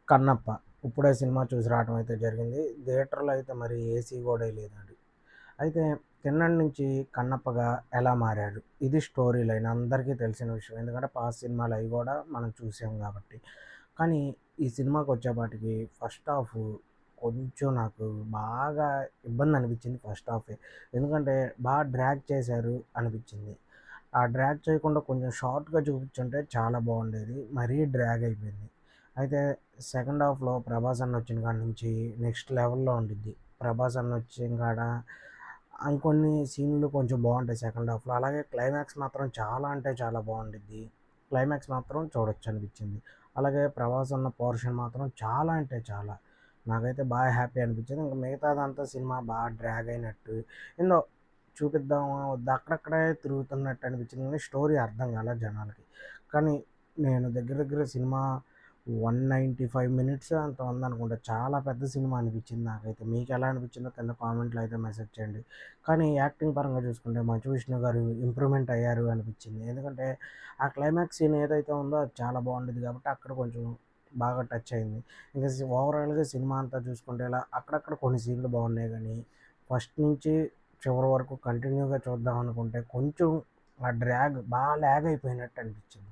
కన్నప్ప. ఇప్పుడే సినిమా చూసి రావటం అయితే జరిగింది. థియేటర్‌లో అయితే మరి ఏసీ గూడా లేదండి. అయితే చిన్నటి నుంచి కన్నప్పగా ఎలా మారాడు? ఇది స్టోరీ లైన్ అందరికీ తెలిసిన విషయం. ఎందుకంటే పాత సినిమాలు అవి గూడా మనం చూసాం గాబట్టి. కానీ ఈ సినిమాకొచ్చేపాటికి ఫస్ట్ హాఫు కొంచెం నాకు బాగా ఇబ్బందనిపించింది ఫస్ట్ హాఫే. ఎందుకంటే డ్రాగ్ చేశారు అనిపించింది. ఆ డ్రాగ్ చేయకుండా కొంచెం షార్ట్‌గా చూపించుంటే చాలా బాగుండేది. మరీ డ్రాగ్ అయిపోయింది. అయితే సెకండ్ హాఫ్‌లో 'ప్రభాస్' అన్న వచ్చిన కాడ నుంచి నెక్స్ట్ లెవెల్‌లో ఉండిద్ది. 'ప్రభాస్' అన్న వచ్చిన కాడ ఇంకొన్ని సీన్‌లు కొంచెం బాగుంటాయి సెకండ్ హాఫ్‌లో. అలాగే క్లైమాక్స్ మాత్రం చాలా అంటే చాలా బాగుండిద్ది. క్లైమాక్స్ మాత్రం చూడొచ్చనిపించింది. అలాగే 'ప్రభాస్' అన్న పోర్షన్ మాత్రం చాలా అంటే చాలా. నాకైతే బాగా హ్యాపీ అనిపించింది. ఇంక మిగతాదంతా సినిమా డ్రాగ్ అయినట్టు ఏందో చూపిద్దామా వద్దా అక్కడక్కడే తిరుగుతున్నట్టు అనిపించింది కానీ స్టోరీ అర్థం కాలే జనాలకి. కానీ నేను దగ్గర దగ్గర సినిమా 195 మినిట్స్ అంత ఉందనుకుంటా. చాలా పెద్ద సినిమా అనిపించింది నాకైతే. మీకెలా అనిపించిందో కింద కామెంట్‌లో అయితే మెసేజ్ చేయండి. కానీ యాక్టింగ్ పరంగా చూసుకుంటే మంచు విష్ణు గారు ఇంప్రూవ్‌మెంట్ అయ్యారు అనిపించింది. ఎందుకంటే ఆ క్లైమాక్స్ సీన్ ఏదైతే ఉందో అది చాలా బాగుండిద్ది కాబట్టి అక్కడ కొంచెం బాగా టచ్ అయింది. ఇంకా ఓవరాల్‌గా సినిమా అంతా చూసుకుంటే ఇలా అక్కడక్కడ కొన్ని సీన్‌లు బాగున్నాయి గానీ ఫస్ట్ నుంచి చివరి వరకు కంటిన్యూగా చూద్దాం అనుకుంటే కొంచెం ఆ డ్రాగ్ లాగ్ అయిపోయినట్టు అనిపించింది.